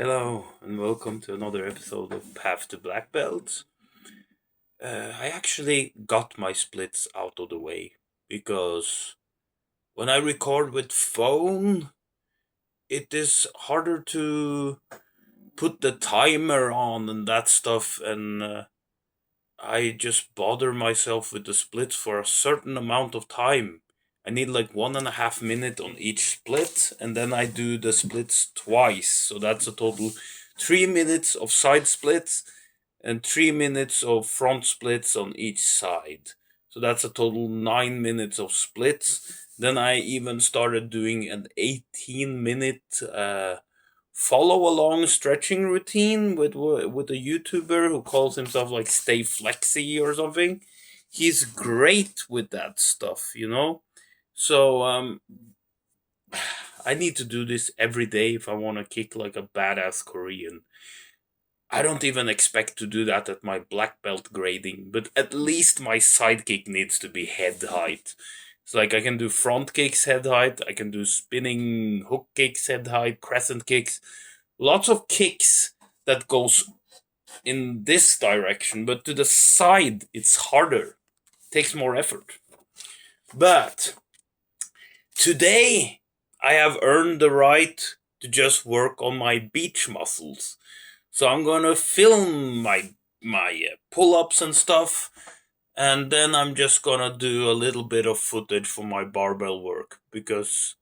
Hello and welcome to another episode of Path to Black Belt. I actually got my splits out of the way because when I record with phone, it is harder to put the timer on and that stuff, and I just bother myself with the splits for a certain amount of time. I need like 1.5 minutes on each split, and then I do the splits twice, so that's a total 3 minutes of side splits and 3 minutes of front splits on each side. So that's a total 9 minutes of splits. Then I even started doing an 18-minute follow along stretching routine with a YouTuber who calls himself like Stay Flexy or something. He's great with that stuff. So I need to do this every day if I want to kick like a badass Korean. I don't even expect to do that at my black belt grading, but at least my side kick needs to be head height. It's like I can do front kicks head height, I can do spinning hook kicks head height, crescent kicks, lots of kicks that goes in this direction, but to the side it's harder, takes more effort. But today I have earned the right to just work on my beach muscles. So I'm gonna film my pull-ups and stuff, and then I'm just gonna do a little bit of footage for my barbell work because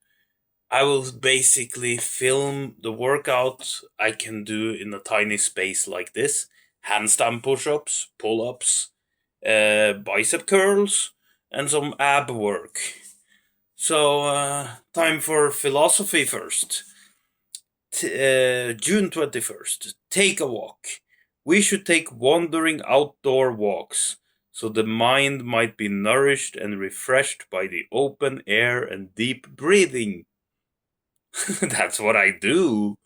I will basically film the workout I can do in a tiny space like this: handstand push-ups, pull-ups, bicep curls, and some ab work. So time for philosophy first. June 21st. Take a walk. We should take wandering outdoor walks so the mind might be nourished and refreshed by the open air and deep breathing. That's what I do.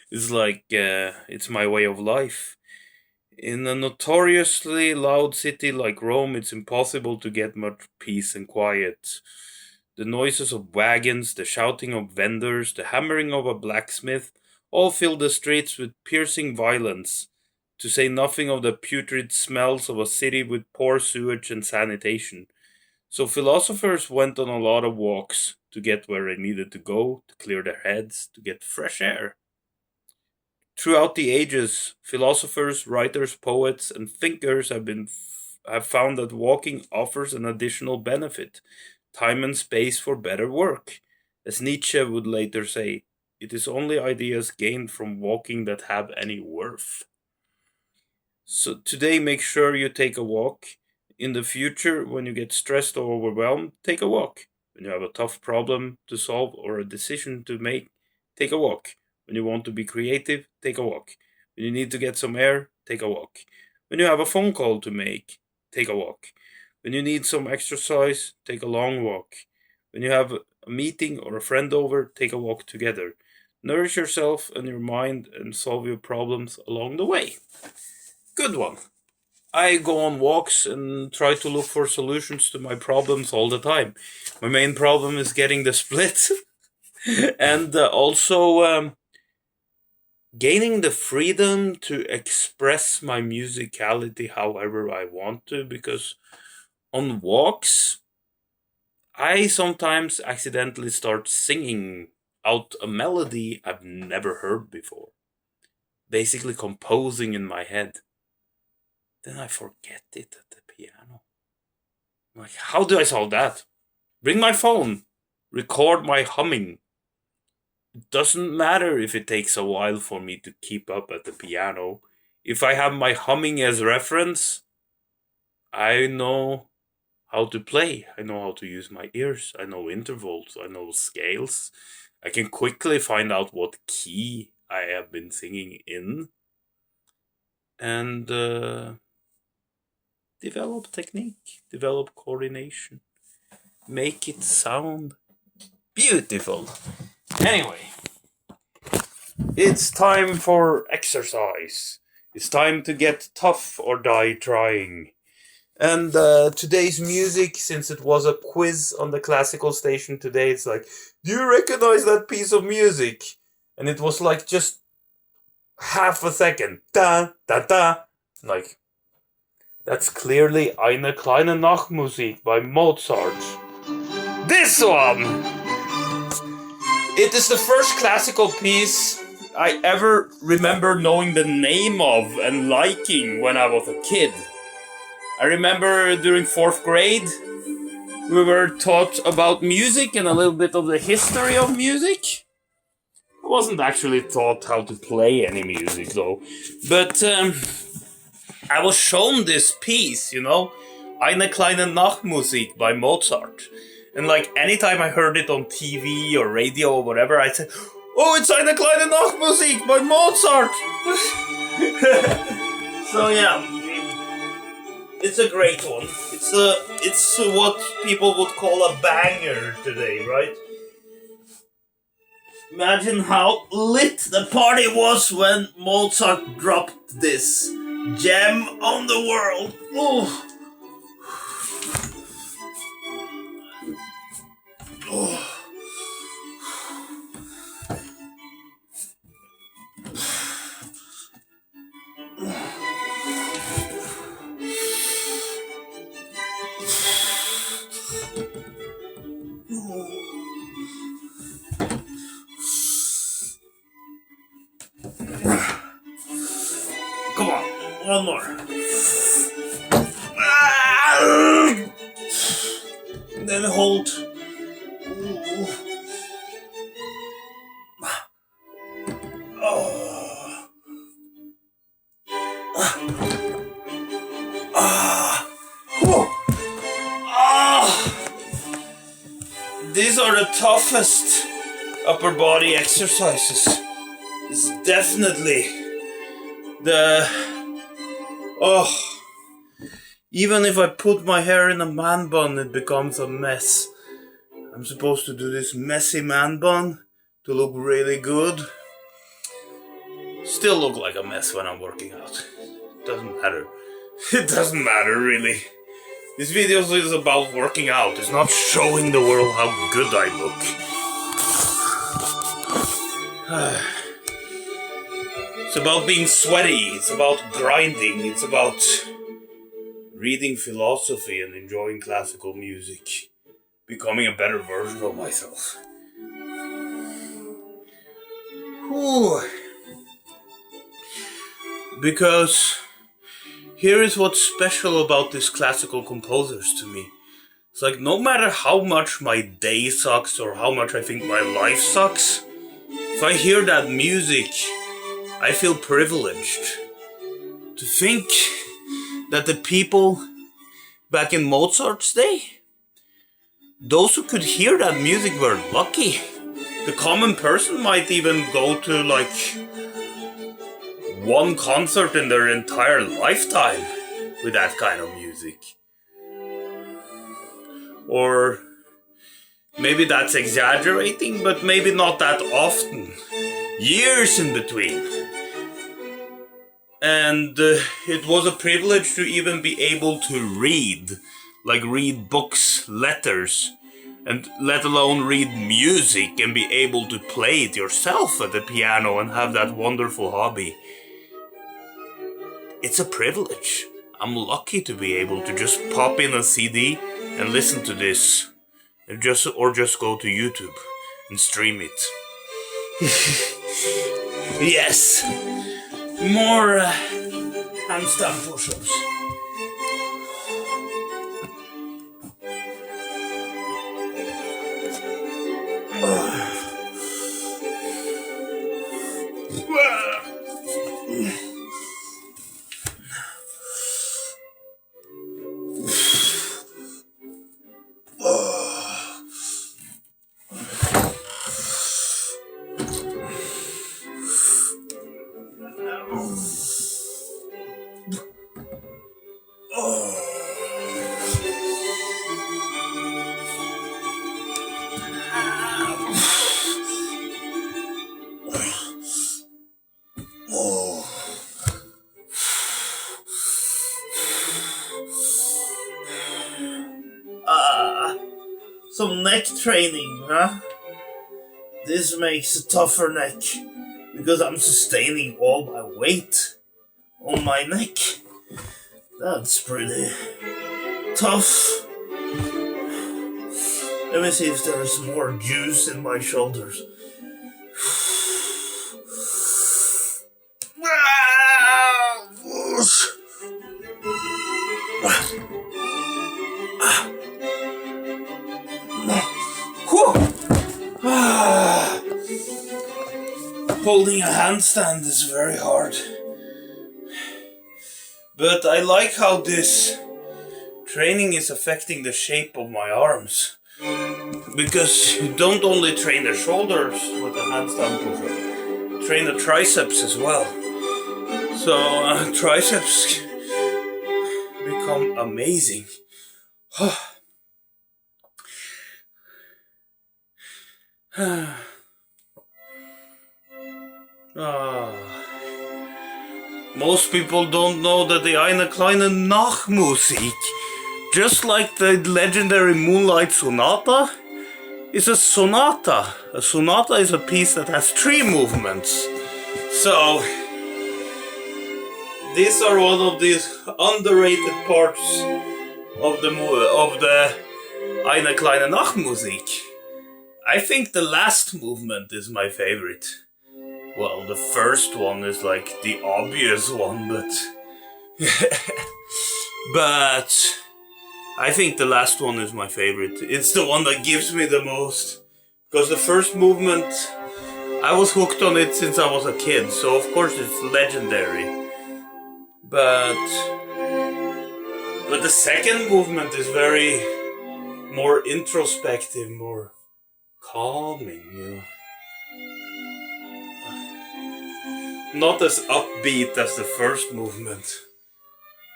It's like, it's my way of life. In a notoriously loud city like Rome, it's impossible to get much peace and quiet. The noises of wagons, the shouting of vendors, the hammering of a blacksmith all fill the streets with piercing violence, to say nothing of the putrid smells of a city with poor sewage and sanitation. So philosophers went on a lot of walks to get where they needed to go, to clear their heads, to get fresh air. Throughout the ages, philosophers, writers, poets, and thinkers have found that walking offers an additional benefit: time and space for better work. As Nietzsche would later say, it is only ideas gained from walking that have any worth. So today, make sure you take a walk. In the future, when you get stressed or overwhelmed, take a walk. When you have a tough problem to solve or a decision to make, take a walk. When you want to be creative, take a walk. When you need to get some air, take a walk. When you have a phone call to make, take a walk. When you need some exercise, take a long walk. When you have a meeting or a friend over, take a walk together. Nourish yourself and your mind and solve your problems along the way. Good one. I go on walks and try to look for solutions to my problems all the time. My main problem is getting the split and also gaining the freedom to express my musicality however I want to, because on walks I sometimes accidentally start singing out a melody I've never heard before, basically composing in my head. Then I forget it at the piano. Like, how do I solve that? Bring my phone, record my humming. It doesn't matter if it takes a while for me to keep up at the piano. If I have my humming as reference, I know how to play. I know how to use my ears. I know intervals. I know scales. I can quickly find out what key I have been singing in and develop technique, develop coordination, make it sound beautiful. Anyway, it's time for exercise. It's time to get tough or die trying. And today's music, since it was a quiz on the classical station today, it's like, do you recognize that piece of music? And it was like just half a second. Da, da, da. Like, that's clearly Eine kleine Nachtmusik by Mozart. This one! It is the first classical piece I ever remember knowing the name of and liking when I was a kid. I remember during 4th grade, we were taught about music and a little bit of the history of music. I wasn't actually taught how to play any music though, but I was shown this piece, Eine kleine Nachtmusik by Mozart. And like anytime I heard it on TV or radio or whatever, I'd say, "Oh, it's Eine kleine Nachtmusik by Mozart!" So yeah, it's a great one. It's what people would call a banger today, right? Imagine how lit the party was when Mozart dropped this gem on the world. Oh. Oh. Come on, one more. And then hold. These are the toughest upper body exercises. It's definitely even if I put my hair in a man bun, it becomes a mess. I'm supposed to do this messy man bun to look really good. Still look like a mess when I'm working out. Doesn't matter. It doesn't matter, really. This video is about working out. It's not showing the world how good I look. It's about being sweaty. It's about grinding. It's about reading philosophy and enjoying classical music. Becoming a better version of myself. Whew. Because here is what's special about these classical composers to me. It's like no matter how much my day sucks or how much I think my life sucks, if I hear that music, I feel privileged. To think that the people back in Mozart's day, those who could hear that music were lucky. The common person might even go to like one concert in their entire lifetime with that kind of music. Or maybe that's exaggerating, but maybe not that often. Years in between. And it was a privilege to even be able to read books, letters, and let alone read music and be able to play it yourself at the piano and have that wonderful hobby. It's a privilege. I'm lucky to be able to just pop in a CD and listen to this, or just go to YouTube and stream it. Yes, more handstand push-ups. Some neck training, huh? This makes a tougher neck. because I'm sustaining all my weight on my neck. That's pretty tough. Let me see if there's more juice in my shoulders. Holding a handstand is very hard. But I like how this training is affecting the shape of my arms. Because you don't only train the shoulders with the handstand push-up, train the triceps as well. So triceps become amazing. Most people don't know that the Eine kleine Nachtmusik, just like the legendary Moonlight Sonata, is a sonata. A sonata is a piece that has 3 movements. So these are one of these underrated parts of the Eine kleine Nachtmusik. I think the last movement is my favorite. Well, the first one is like the obvious one, but but I think the last one is my favorite. It's the one that gives me the most, because the first movement, I was hooked on it since I was a kid, so of course it's legendary. But the second movement is very more introspective, more calming, you know. Not as upbeat as the first movement.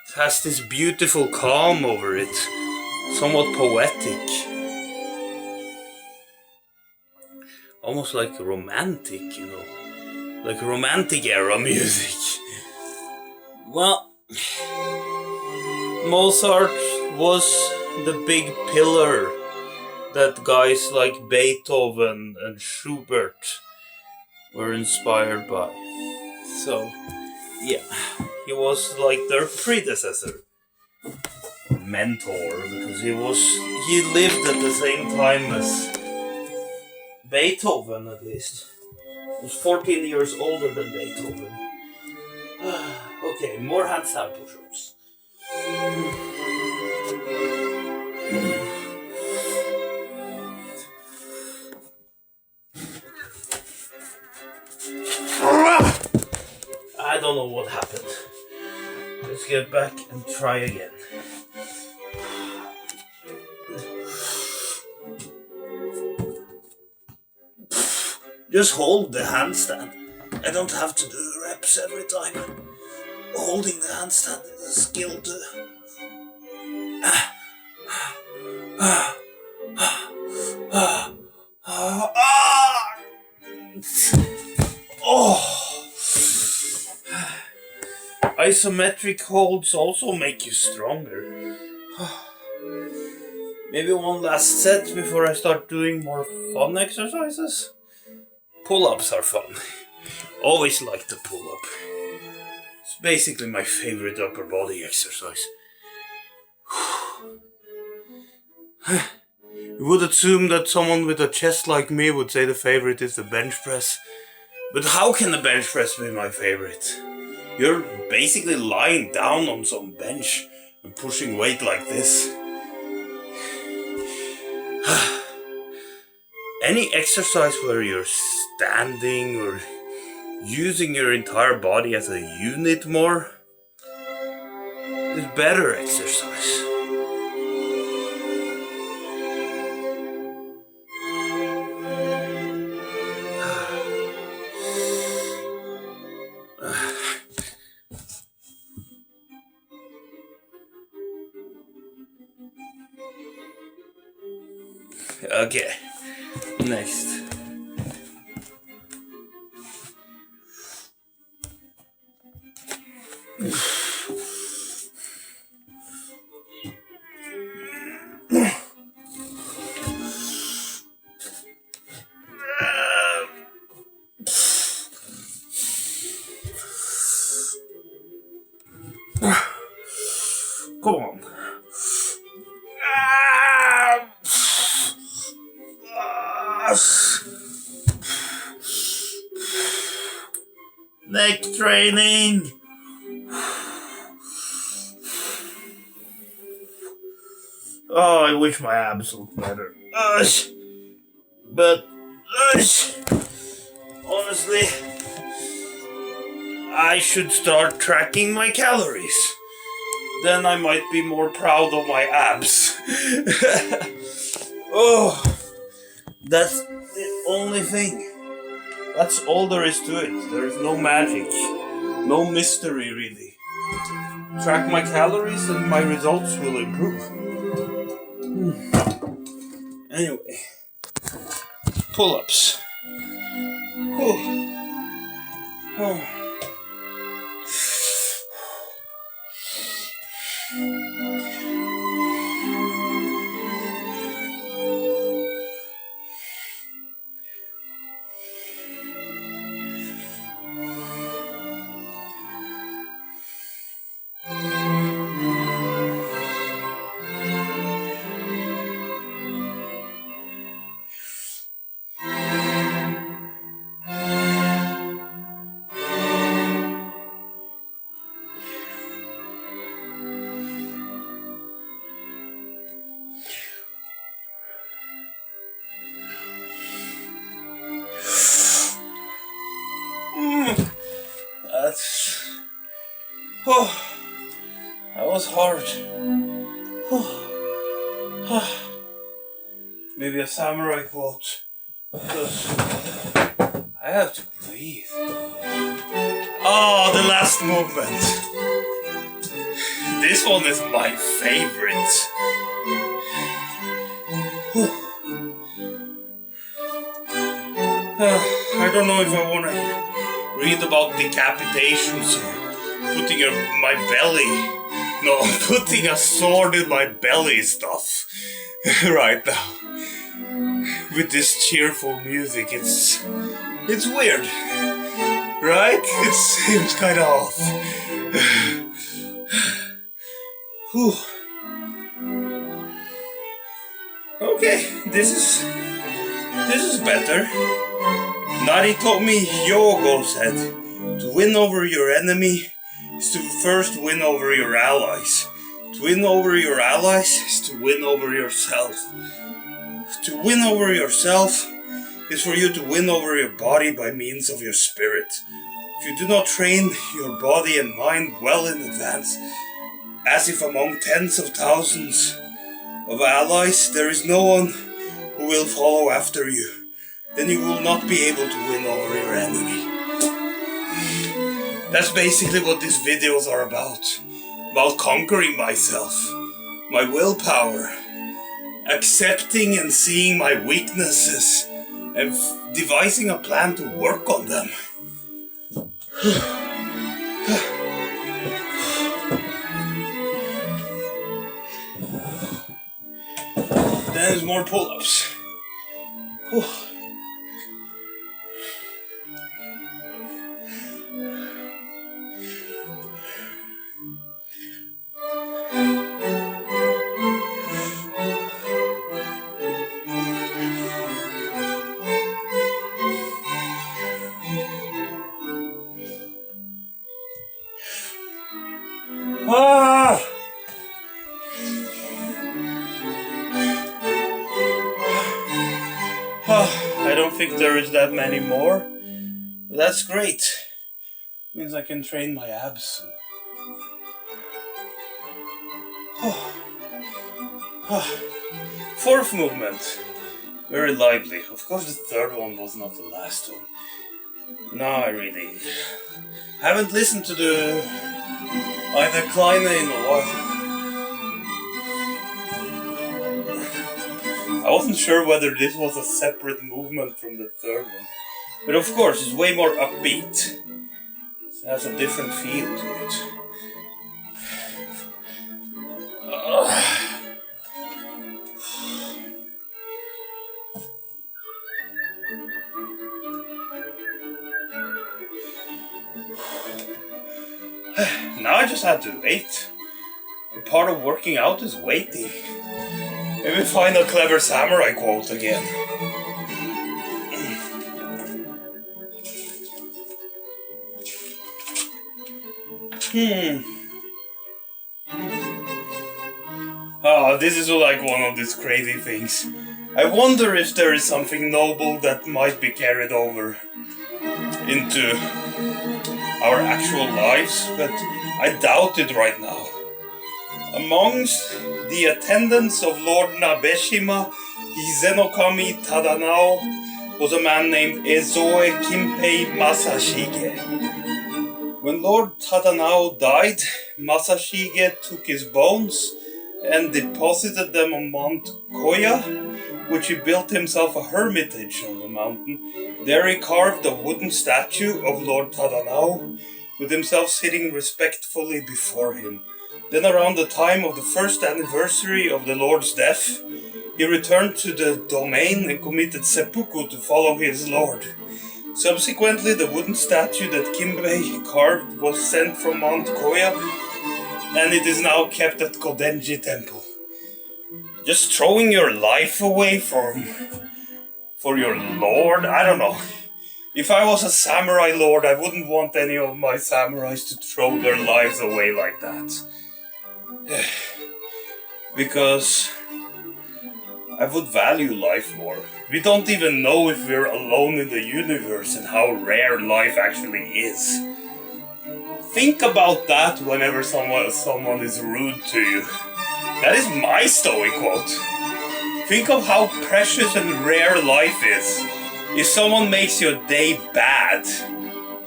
It has this beautiful calm over it, somewhat poetic. Almost like romantic, you know. Like romantic era music. Well, Mozart was the big pillar that guys like Beethoven and Schubert were inspired by. So, yeah, he was like their predecessor, mentor, because he lived at the same time as Beethoven, at least. He was 14 years older than Beethoven. Okay, more handstand push-ups. I don't know what happened. Let's get back and try again. Just hold the handstand. I don't have to do reps every time. Holding the handstand is a skill too. Oh! Isometric holds also make you stronger. Maybe one last set before I start doing more fun exercises. Pull-ups are fun. Always like the pull-up. It's basically my favorite upper body exercise. You would assume that someone with a chest like me would say the favorite is the bench press. But how can the bench press be my favorite? You're basically lying down on some bench and pushing weight like this. Any exercise where you're standing or using your entire body as a unit more is better exercise. Okay, next. Come on. Ah! Neck training. Oh, I wish my abs looked better. But honestly, I should start tracking my calories. Then I might be more proud of my abs. Oh, that's the only thing. That's all there is to it. There is no magic, no mystery really. Track my calories and my results will improve. Anyway, pull-ups. Oh. That was hard. Maybe a samurai quote. I have to breathe. Oh, the last movement. This one is my favorite. I don't know if I want to read about decapitations or putting my belly. No, putting a sword in my belly stuff right now. With this cheerful music, it's weird, right? It seems kind of off. Okay, this is better. Naritomi Hyogo said, to win over your enemy is to first win over your allies. To win over your allies is to win over yourself. To win over yourself is for you to win over your body by means of your spirit. If you do not train your body and mind well in advance, as if among tens of thousands of allies there is no one who will follow after you, then you will not be able to win over your enemy. That's basically what these videos are about. About conquering myself, my willpower, accepting and seeing my weaknesses, and devising a plan to work on them. Then there's more pull-ups. I don't think there is that many more. That's great. Means I can train my abs. Fourth movement. Very lively. Of course the third one was not the last one. No, I really haven't listened to the Eine Kleine in a while. I wasn't sure whether this was a separate movement from the third one. But of course, it's way more upbeat. It has a different feel to it. now I just have to wait. The part of working out is waiting. Maybe find a clever samurai quote again. This is like one of these crazy things. I wonder if there is something noble that might be carried over into our actual lives, but I doubt it right now. Amongst the attendants of Lord Nabeshima Hizenokami Tadanao was a man named Ezoe Kimpei Masashige. When Lord Tadanao died, Masashige took his bones and deposited them on Mount Koya, which he built himself a hermitage on the mountain. There he carved a wooden statue of Lord Tadanao, with himself sitting respectfully before him. Then around the time of the first anniversary of the Lord's death, he returned to the domain and committed seppuku to follow his lord. Subsequently, the wooden statue that Kimpei carved was sent from Mount Koya, and it is now kept at Kodenji Temple. Just throwing your life away for your lord? I don't know. If I was a samurai lord, I wouldn't want any of my samurais to throw their lives away like that. Because I would value life more. We don't even know if we're alone in the universe and how rare life actually is. Think about that whenever someone is rude to you. That is my Stoic quote. Think of how precious and rare life is. If someone makes your day bad,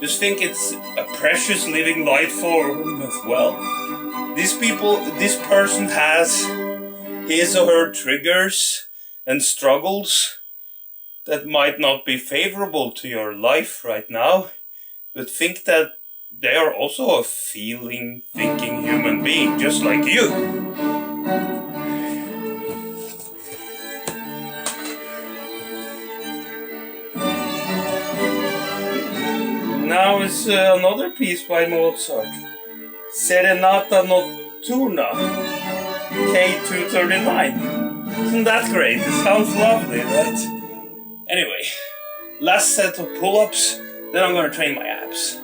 just think it's a precious living life for them as well. This person has his or her triggers and struggles that might not be favorable to your life right now, but think that they are also a feeling, thinking human being, just like you. Now is another piece by Mozart, Serenata Notturna, K239. Isn't that great? It sounds lovely, right? Anyway, last set of pull-ups, then I'm gonna train my abs.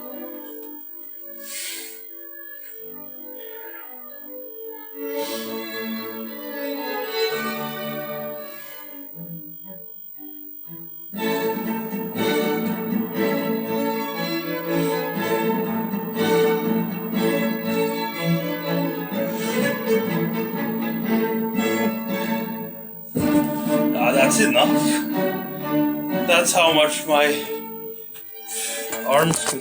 That's enough. That's how much my arms can